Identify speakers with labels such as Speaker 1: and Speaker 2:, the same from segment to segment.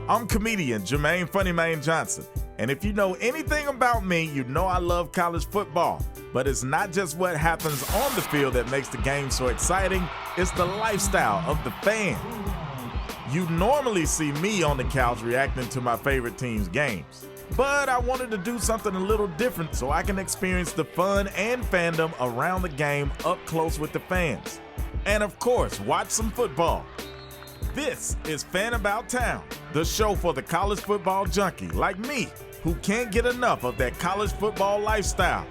Speaker 1: I'm comedian Jermaine FunnyMaine Johnson, and if you know anything about me, you know I love college football. But it's not just what happens on the field that makes the game so exciting, it's the lifestyle of the fan. You normally see me on the couch reacting to my favorite team's games. But I wanted to do something a little different so I can experience the fun and fandom around the game up close with the fans. And of course, watch some football. This is Fan About Town, the show for the college football junkie like me, who can't get enough of that college football lifestyle.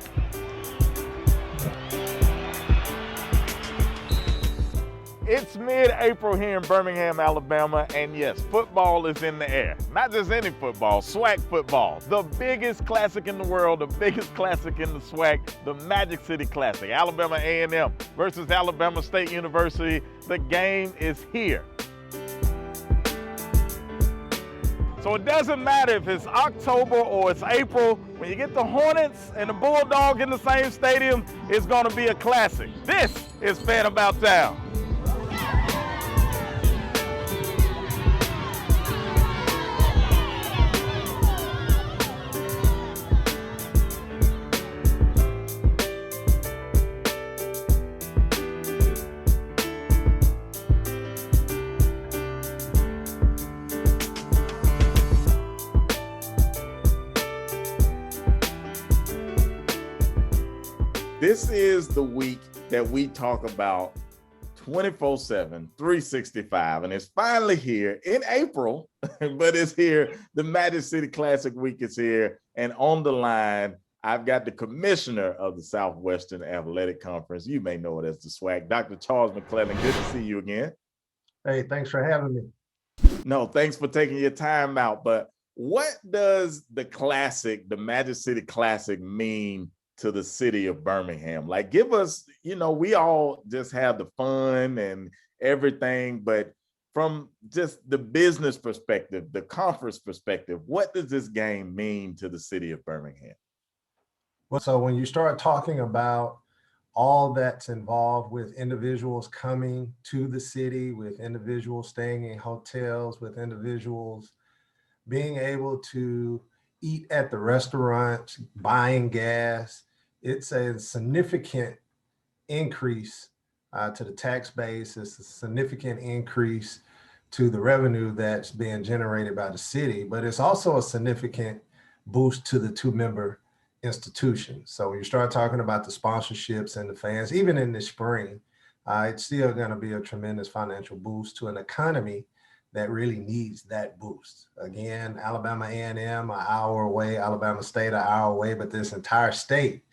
Speaker 1: It's mid-April here in Birmingham, Alabama, and yes, football is in the air. Not just any football, SWAC football. The biggest classic in the world, the biggest classic in the SWAC, the Magic City Classic. Alabama A&M versus Alabama State University. The game is here. So it doesn't matter if it's October or it's April, when you get the Hornets and the Bulldog in the same stadium, it's gonna be a classic. This is Fan About Town. This is the week that we talk about 24/7, 365, and it's finally here in April, but it's here. The Magic City Classic week is here, and on the line, I've got the commissioner of the Southwestern Athletic Conference. You may know it as the SWAC, Dr. Charles McClellan. Good to see you again.
Speaker 2: Hey, thanks for having me.
Speaker 1: No, thanks for taking your time out, but what does the Classic, the Magic City Classic, mean to the city of Birmingham? Like, give us, we all just have the fun and everything, but from just the business perspective, the conference perspective, what does this game mean to the city of Birmingham?
Speaker 2: Well, so when you start talking about all that's involved with individuals coming to the city, with individuals staying in hotels, with individuals being able to eat at the restaurants, buying gas, it's a significant increase to the tax base. It's a significant increase to the revenue that's being generated by the city, but it's also a significant boost to the two-member institutions. So when you start talking about the sponsorships and the fans, even in the spring, it's still going to be a tremendous financial boost to an economy that really needs that boost. Again, Alabama A&M, an hour away, Alabama State, an hour away, but this entire state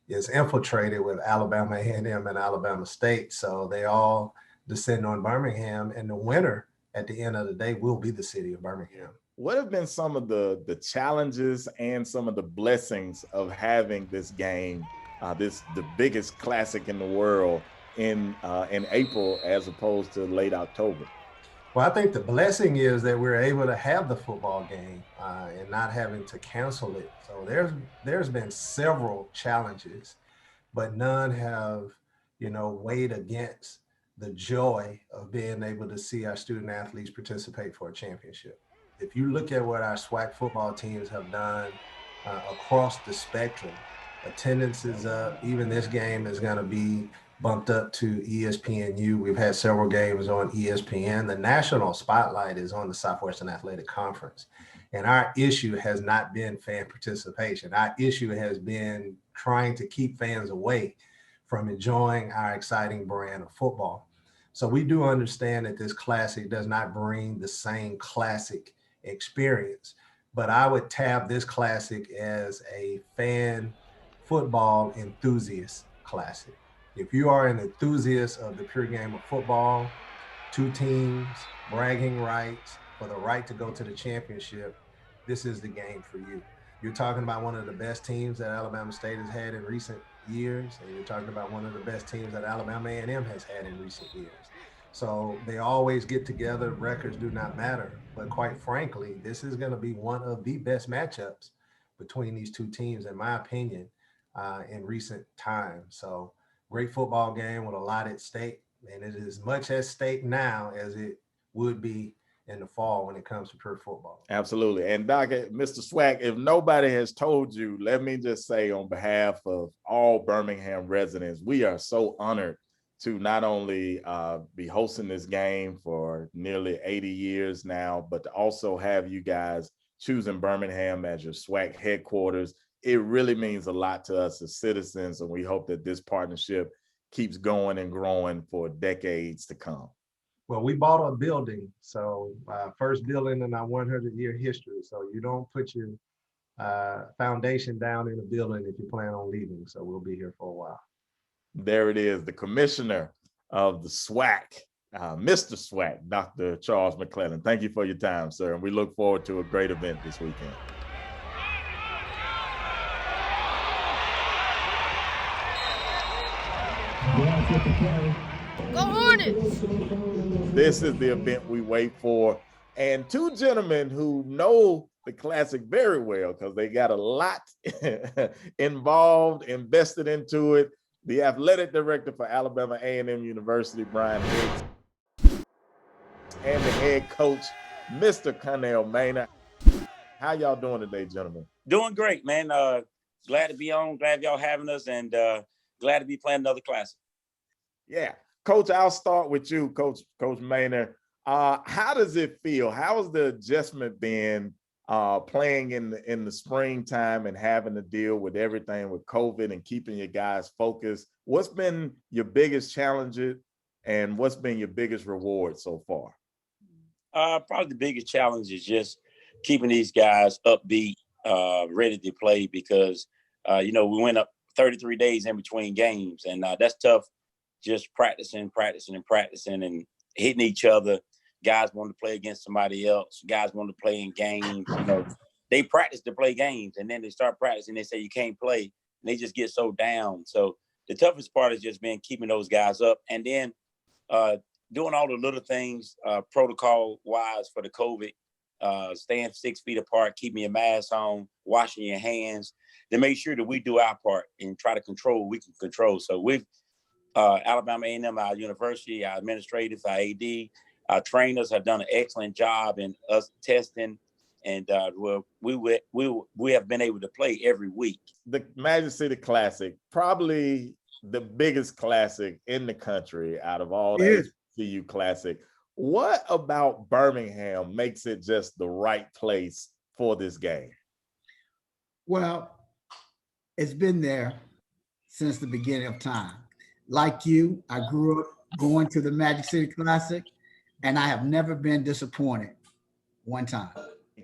Speaker 2: is infiltrated with Alabama A&M and Alabama State. So they all descend on Birmingham, and the winner at the end of the day will be the city of Birmingham.
Speaker 1: What have been some of the challenges and some of the blessings of having this game, the biggest classic in the world, in April as opposed to late October?
Speaker 2: Well, I think the blessing is that we're able to have the football game and not having to cancel it. So there's been several challenges, but none have, weighed against the joy of being able to see our student athletes participate for a championship. If you look at what our SWAC football teams have done across the spectrum, attendance is up. Even this game is going to be bumped up to ESPNU. We've had several games on ESPN. The national spotlight is on the Southwestern Athletic Conference. And our issue has not been fan participation. Our issue has been trying to keep fans away from enjoying our exciting brand of football. So we do understand that this classic does not bring the same classic experience, but I would tab this classic as a fan football enthusiast classic. If you are an enthusiast of the pure game of football, two teams, bragging rights, for the right to go to the championship, this is the game for you. You're talking about one of the best teams that Alabama State has had in recent years, and you're talking about one of the best teams that Alabama A&M has had in recent years. So they always get together, records do not matter. But quite frankly, this is gonna be one of the best matchups between these two teams, in my opinion, in recent times. So great football game with a lot at stake, and it is as much at stake now as it would be in the fall when it comes to pure football.
Speaker 1: Absolutely. And Doc, Mr. Swack, if nobody has told you, let me just say on behalf of all Birmingham residents, we are so honored to not only be hosting this game for nearly 80 years now, but to also have you guys choosing Birmingham as your SWAC headquarters. It really means a lot to us as citizens, and we hope that this partnership keeps going and growing for decades to come.
Speaker 2: Well, we bought a building, so first building in our 100-year history. So you don't put your foundation down in a building if you plan on leaving. So we'll be here for a while.
Speaker 1: There it is, the commissioner of the SWAC, Mr. SWAC, Dr. Charles McClellan. Thank you for your time, sir, and we look forward to a great event this weekend.
Speaker 3: Go Hornets!
Speaker 1: This is the event we wait for, and two gentlemen who know the Classic very well because they got a lot involved, invested into it. The athletic director for Alabama A&M University, Brian Hicks, and the head coach, Mr. FunnyMaine. How y'all doing today, gentlemen?
Speaker 4: Doing great, man. Glad to be on. Glad y'all having us, and glad to be playing another Classic.
Speaker 1: Yeah, Coach, I'll start with you, Coach Maynard. How does it feel? How has the adjustment been playing in the springtime and having to deal with everything with COVID and keeping your guys focused? What's been your biggest challenge and what's been your biggest reward so far?
Speaker 4: Probably the biggest challenge is just keeping these guys upbeat, ready to play because, we went up 33 days in between games, and that's tough. Just practicing and hitting each other. Guys want to play against somebody else. Guys want to play in games. They practice to play games, and then they start practicing. They say you can't play, and they just get so down. So the toughest part is just keeping those guys up, and then doing all the little things protocol-wise for the COVID, staying 6 feet apart, keeping your mask on, washing your hands, to make sure that we do our part and try to control what we can control. So we've Alabama A&M, our university, our administrators, our AD, our trainers have done an excellent job in us testing, and we have been able to play every week.
Speaker 1: The Magic City Classic, probably the biggest classic in the country out of all the HBCU Classic. What about Birmingham makes it just the right place for this game?
Speaker 5: Well, it's been there since the beginning of time. Like you, I grew up going to the Magic City Classic, and I have never been disappointed one time.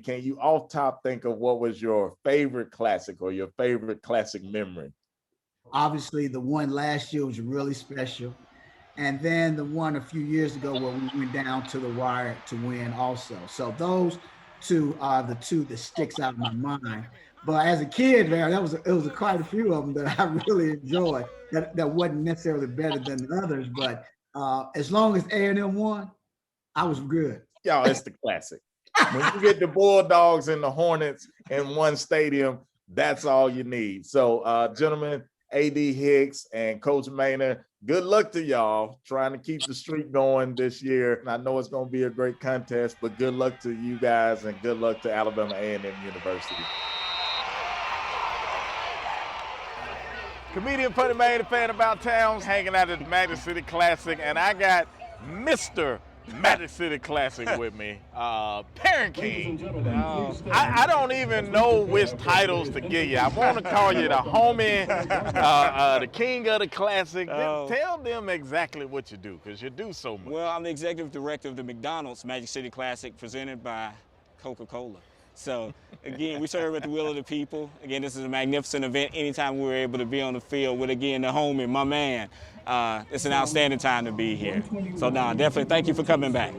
Speaker 1: Can you off top think of what was your favorite Classic or your favorite Classic memory?
Speaker 5: Obviously, the one last year was really special. And then the one a few years ago where we went down to the wire to win also. So those two are the two that sticks out in my mind. But as a kid, man, it was quite a few of them that I really enjoyed. That wasn't necessarily better than the others, but as long as A&M won, I was good.
Speaker 1: Y'all, it's the Classic. When you get the Bulldogs and the Hornets in one stadium, that's all you need. So, gentlemen, AD Hicks and Coach Maynard, good luck to y'all trying to keep the streak going this year. I know it's going to be a great contest, but good luck to you guys and good luck to Alabama A&M University. Comedian FunnyMaine, fan about towns, hanging out at the Magic City Classic, and I got Mr. Magic City Classic with me, Parent King. I don't even know which titles to give you. I want to call you the homie, the king of the Classic. Tell them exactly what you do, because you do so much.
Speaker 6: Well, I'm the executive director of the McDonald's Magic City Classic, presented by Coca-Cola. So, again, we serve at the will of the people. Again, this is a magnificent event. Anytime we're able to be on the field with, again, the homie, my man, it's an outstanding time to be here. So, definitely thank you for coming back.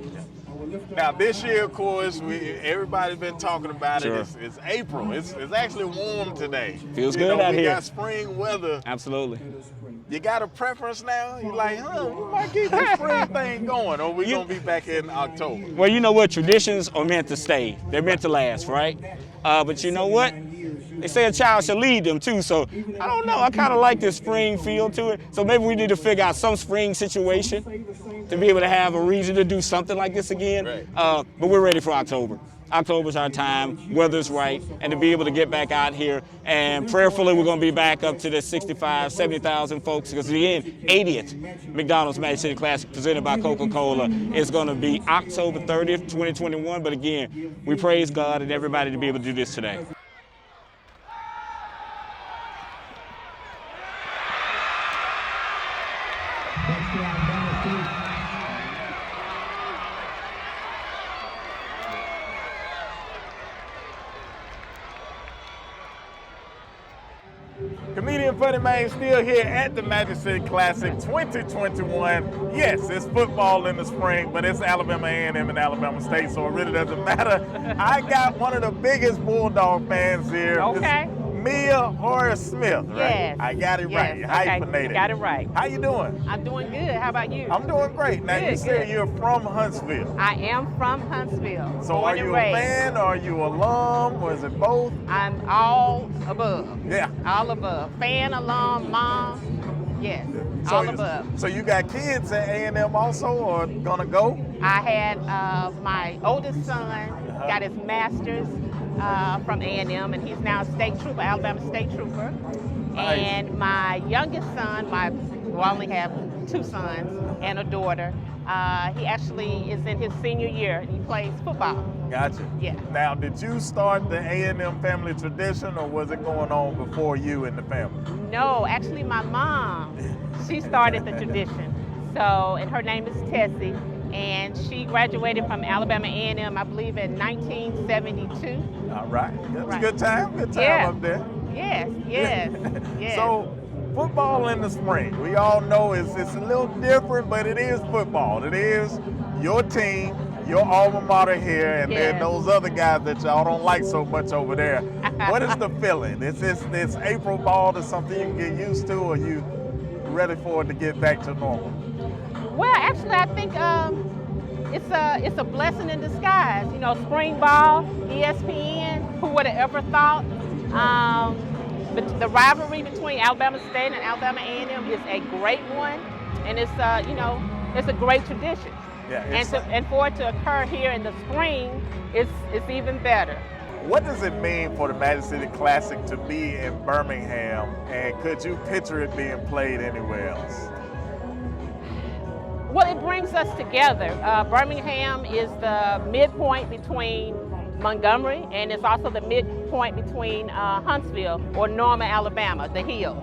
Speaker 1: Now, this year, of course, everybody's been talking about it. It's April. It's actually warm today.
Speaker 6: Feels good out here.
Speaker 1: We got spring weather.
Speaker 6: Absolutely.
Speaker 1: You got a preference now? You're like, we might keep this spring thing going, or we going to be back in October?
Speaker 6: Well, you know what? Traditions are meant to stay. They're meant to last, right? But you know what? they say a child should lead them too. So I don't know. I kind of like this spring feel to it. So maybe we need to figure out some spring situation to be able to have a reason to do something like this again.
Speaker 1: Right.
Speaker 6: But we're ready for October. October's our time, weather's right, and to be able to get back out here, and prayerfully we're going to be back up to the 65, 70,000 folks, because again, 80th McDonald's Magic City Classic presented by Coca-Cola is going to be October 30th, 2021, but again, we praise God and everybody to be able to do this today.
Speaker 1: Comedian FunnyMaine still here at the Magic City Classic 2021. Yes, it's football in the spring, but it's Alabama A&M and Alabama State, so it really doesn't matter. I got one of the biggest Bulldog fans here.
Speaker 3: Okay.
Speaker 1: It's Mia Horace Smith, right?
Speaker 3: Yes.
Speaker 1: I got it right.
Speaker 3: Yes.
Speaker 1: Hyphenated.
Speaker 3: Got it right.
Speaker 1: How you doing?
Speaker 3: I'm doing good. How about you?
Speaker 1: I'm doing great. Now, you
Speaker 3: Good,
Speaker 1: said
Speaker 3: good.
Speaker 1: you're from Huntsville.
Speaker 3: I am from Huntsville.
Speaker 1: So
Speaker 3: born
Speaker 1: are
Speaker 3: and
Speaker 1: you a
Speaker 3: raised.
Speaker 1: fan, or are you alum, or is it both?
Speaker 3: I'm all above.
Speaker 1: Yeah.
Speaker 3: All above. Fan, alum, mom. Yes. All above.
Speaker 1: So you got kids at A&M also, or gonna go?
Speaker 3: I had my oldest son got his master's from A&M, and he's now a state trooper, Alabama State Trooper.
Speaker 1: Nice.
Speaker 3: And my youngest son, I only have two sons and a daughter. He actually is in his senior year, and he plays football.
Speaker 1: Gotcha.
Speaker 3: Yeah.
Speaker 1: Now, did you start the A&M family tradition, or was it going on before you and the family?
Speaker 3: No, actually my mom, she started the tradition. So, and her name is Tessie, and she graduated from Alabama A&M, I believe, in 1972.
Speaker 1: All right. That's
Speaker 3: Right.
Speaker 1: a good time. Good time
Speaker 3: Yeah.
Speaker 1: up there.
Speaker 3: Yes, yes, yes.
Speaker 1: So, football in the spring, we all know it's a little different, but it is football. It is your team, your alma mater here, and then
Speaker 3: Yes.
Speaker 1: those other guys that y'all don't like so much over there. What is the feeling? Is this April ball to something you can get used to, or you ready for it to get back to normal?
Speaker 3: Well, actually, I think it's a blessing in disguise. You know, spring ball, ESPN, who would have ever thought? But the rivalry between Alabama State and Alabama A&M is a great one, and it's it's a great tradition.
Speaker 1: Yeah.
Speaker 3: And for it to occur here in the spring, it's even better.
Speaker 1: What does it mean for the Magic City Classic to be in Birmingham, and could you picture it being played anywhere else?
Speaker 3: Well, it brings us together. Birmingham is the midpoint between Montgomery, and it's also the midpoint between Huntsville or Norman, Alabama, the hill.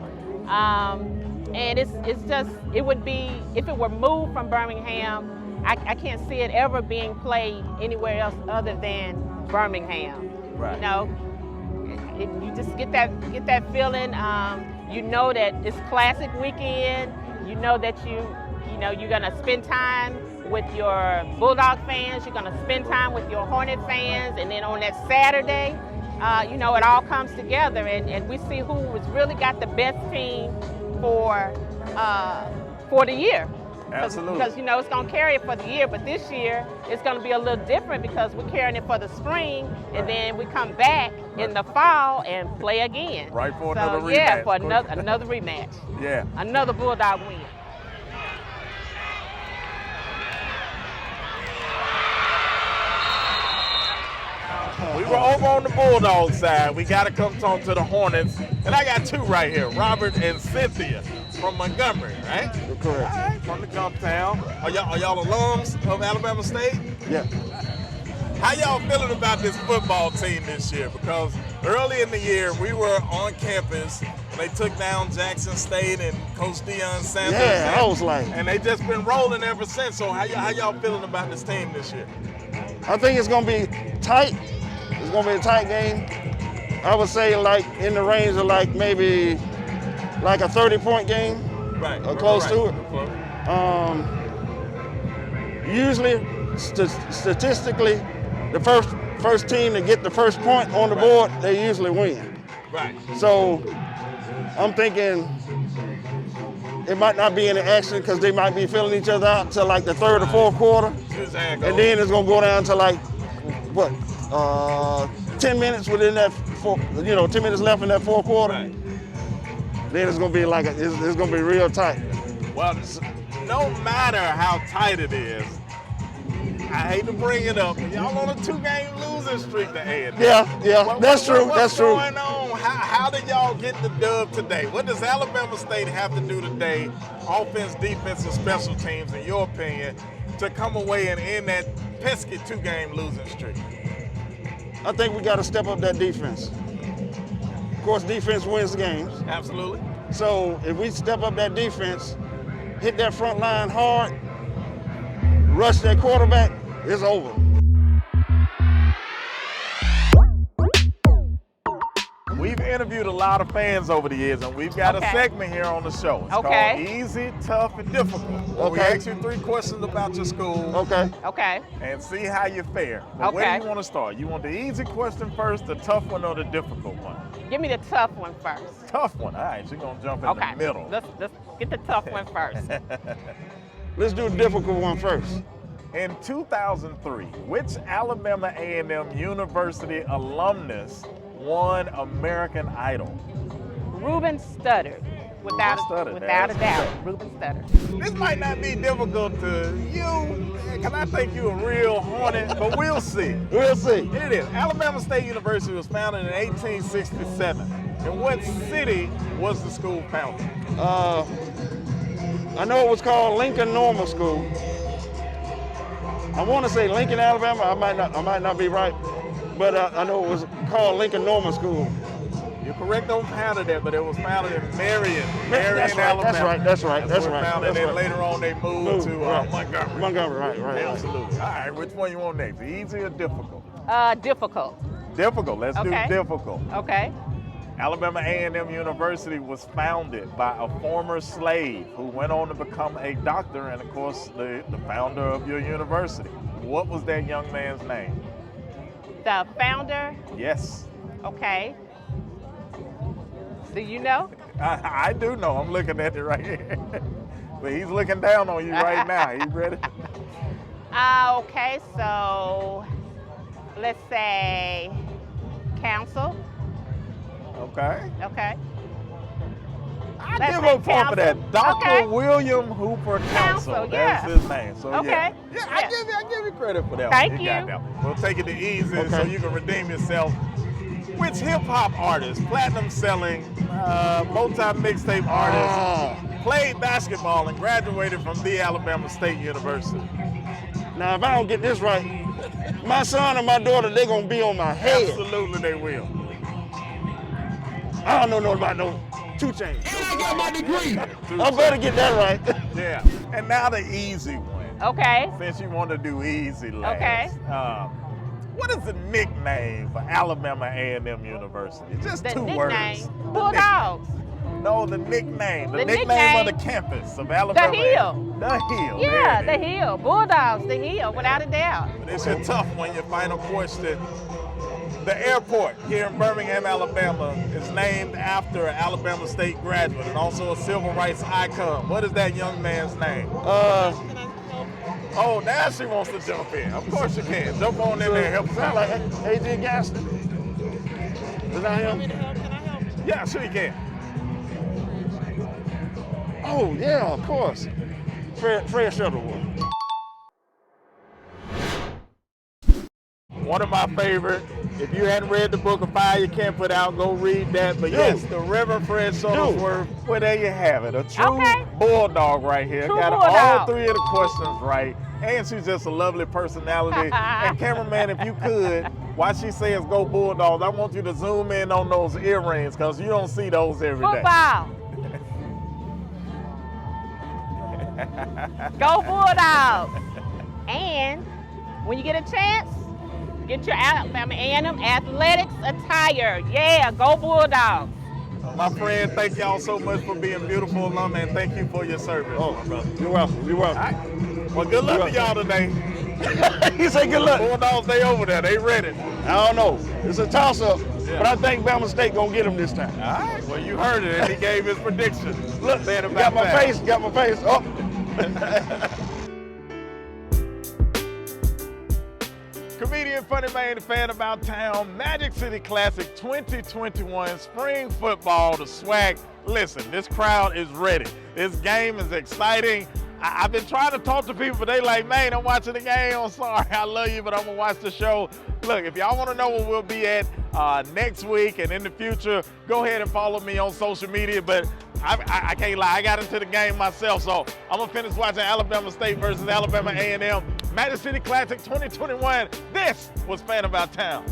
Speaker 3: And it would be, if it were moved from Birmingham, I can't see it ever being played anywhere else other than Birmingham.
Speaker 1: Right.
Speaker 3: You know, you just get that feeling. You know that it's Classic weekend. You know that you're gonna spend time with your Bulldog fans. You're gonna spend time with your Hornet fans, and then on that Saturday, it all comes together, and we see who has really got the best team for the year.
Speaker 1: Absolutely.
Speaker 3: Because it's going to carry it for the year, but this year it's going to be a little different because we're carrying it for the spring, and then we come back in the fall and play again.
Speaker 1: Right, for another rematch.
Speaker 3: Yeah, for another rematch.
Speaker 1: Yeah.
Speaker 3: Another Bulldog win.
Speaker 1: We were over on the Bulldog side. We got to come talk to the Hornets. And I got two right here, Robert and Cynthia from Montgomery, right?
Speaker 7: Correct.
Speaker 1: All right, from the Gump Town. Are y'all alums of Alabama State?
Speaker 7: Yeah.
Speaker 1: How y'all feeling about this football team this year? Because early in the year, we were on campus. They took down Jackson State and Coach Deion Sanders.
Speaker 7: Yeah, I was like,
Speaker 1: And they just been rolling ever since. So how y'all feeling about this team this year?
Speaker 7: I think it's gonna be tight. It's gonna be a tight game. I would say like in the range of like maybe like a 30-point game.
Speaker 1: Right.
Speaker 7: Or close to it.
Speaker 1: Close.
Speaker 7: Usually, statistically, the first team to get the first point on the board, they usually win.
Speaker 1: Right.
Speaker 7: So I'm thinking it might not be any action because they might be filling each other out till like the third or fourth quarter. And then it's gonna go down to like, 10 minutes within that 10 minutes left in that fourth quarter, then it's gonna be it's gonna be real tight.
Speaker 1: Well, no matter how tight it is, I hate to bring it up, but y'all on a 2-game losing streak to A&M.
Speaker 7: Yeah, that's true.
Speaker 1: What's going on? How did y'all get the dub today? What does Alabama State have to do today, offense, defense, and special teams, in your opinion, to come away and end that pesky 2-game losing streak?
Speaker 7: I think we got to step up that defense. Of course, defense wins games.
Speaker 1: Absolutely.
Speaker 7: So if we step up that defense, hit that front line hard, rush that quarterback, it's over.
Speaker 1: We've interviewed a lot of fans over the years, and we've got a segment here on the show. It's called Easy, Tough, and Difficult. We ask you 3 questions about your school.
Speaker 3: Okay.
Speaker 1: And see how you fare. But where do you want to start? You want the easy question first, the tough one, or the difficult one?
Speaker 3: Give me the tough one first.
Speaker 1: Tough one. All right, you're going to jump in the middle.
Speaker 3: Let's get the tough one first.
Speaker 7: Let's do the difficult one first.
Speaker 1: In 2003, which Alabama A&M University alumnus won American Idol?
Speaker 3: Ruben Studdard. Without a doubt. Ruben Studdard.
Speaker 1: This might not be difficult to you, because I think you're a real Hornet, but we'll see.
Speaker 7: We'll see.
Speaker 1: Here it is. Alabama State University was founded in 1867. In what city was the school founded?
Speaker 7: I know it was called Lincoln Normal School. I want to say Lincoln, Alabama. I might not be right, but I know it was called Lincoln Normal School.
Speaker 1: You're correct on founded it, but it was founded in Marion,
Speaker 7: That's
Speaker 1: Alabama.
Speaker 7: right.
Speaker 1: And then later on they moved to Montgomery.
Speaker 7: Montgomery, right.
Speaker 1: Absolutely. All right, which one you want next? Easy or difficult?
Speaker 3: Difficult.
Speaker 1: Difficult. Let's do difficult.
Speaker 3: Okay.
Speaker 1: Alabama A&M University was founded by a former slave who went on to become a doctor and, of course, the founder of your university. What was that young man's name?
Speaker 3: The founder?
Speaker 1: Yes.
Speaker 3: Okay. Do you know?
Speaker 1: I do know. I'm looking at it right here. But he's looking down on you right now. You ready?
Speaker 3: Okay, so let's say Council.
Speaker 1: Okay. I give him point for that. Dr. William Hooper Council. That's his name. So I give you credit for that.
Speaker 3: Thank you.
Speaker 1: Got that one. We'll take it to easy so you can redeem yourself. Which hip-hop artist, platinum-selling, multi-mixtape artist, played basketball and graduated from the Alabama State University?
Speaker 7: Now, if I don't get this right, my son and my daughter, they're going to be on my head.
Speaker 1: Absolutely, they will.
Speaker 7: I don't know nothing about no 2 Chainz.
Speaker 8: And I got my degree.
Speaker 7: I better get that right.
Speaker 1: Yeah. And now the easy one.
Speaker 3: Okay.
Speaker 1: Since you want to do easy last.
Speaker 3: Okay.
Speaker 1: What is the nickname for Alabama A&M University? Just
Speaker 3: the
Speaker 1: 2
Speaker 3: nickname,
Speaker 1: words.
Speaker 3: Bulldogs.
Speaker 1: No, the nickname. The
Speaker 3: nickname
Speaker 1: nickname of the campus of Alabama.
Speaker 3: The Hill.
Speaker 1: The Hill.
Speaker 3: Yeah, the Hill. Bulldogs, the Hill, without a doubt.
Speaker 1: But it's a tough one, your final question. The airport here in Birmingham, Alabama is named after an Alabama State graduate and also a civil rights icon. What is that young man's name? Oh, now she wants to jump in. Of course you can. Jump on in there and help us out.
Speaker 7: Like A.J. Gaston. Is that him?
Speaker 8: Can I help?
Speaker 1: Yeah, sure you can.
Speaker 7: Oh, yeah, of course. Fred Shuttleworth.
Speaker 1: One of my favorite. If you hadn't read the book of Fire You Can't Put Out, go read that. But yes, the Reverend Fred Shuttleworth. Well, there you have it. A true bulldog right here.
Speaker 3: True
Speaker 1: Got
Speaker 3: bulldog.
Speaker 1: all 3 of the questions right. And she's just a lovely personality. And cameraman, if you could, while she says go Bulldogs, I want you to zoom in on those earrings because you don't see those every day.
Speaker 3: Football. Go Bulldogs. And when you get a chance, get your Alabama A&M athletics attire. Yeah, go Bulldogs.
Speaker 1: My friend, thank y'all so much for being beautiful alum, and thank you for your service, my brother.
Speaker 7: You're welcome. You're welcome.
Speaker 1: All right. Well, good luck to y'all today.
Speaker 7: He said good luck.
Speaker 1: Bulldogs, they over there. They ready.
Speaker 7: I don't know. It's a toss-up, but I think Bama State gonna get him this time.
Speaker 1: All right. Well, you heard it, and he gave his prediction.
Speaker 7: Look, got my face. Oh.
Speaker 1: Comedian FunnyMaine, fan about town, Magic City Classic 2021, spring football, the swag. Listen, this crowd is ready. This game is exciting. I've been trying to talk to people, but they like, man, I'm watching the game. I'm sorry, I love you, but I'm gonna watch the show. Look, if y'all wanna know where we'll be at next week and in the future, go ahead and follow me on social media, but I can't lie, I got into the game myself, so I'm gonna finish watching Alabama State versus Alabama A&M. Magic City Classic 2021. This was Fan About Town.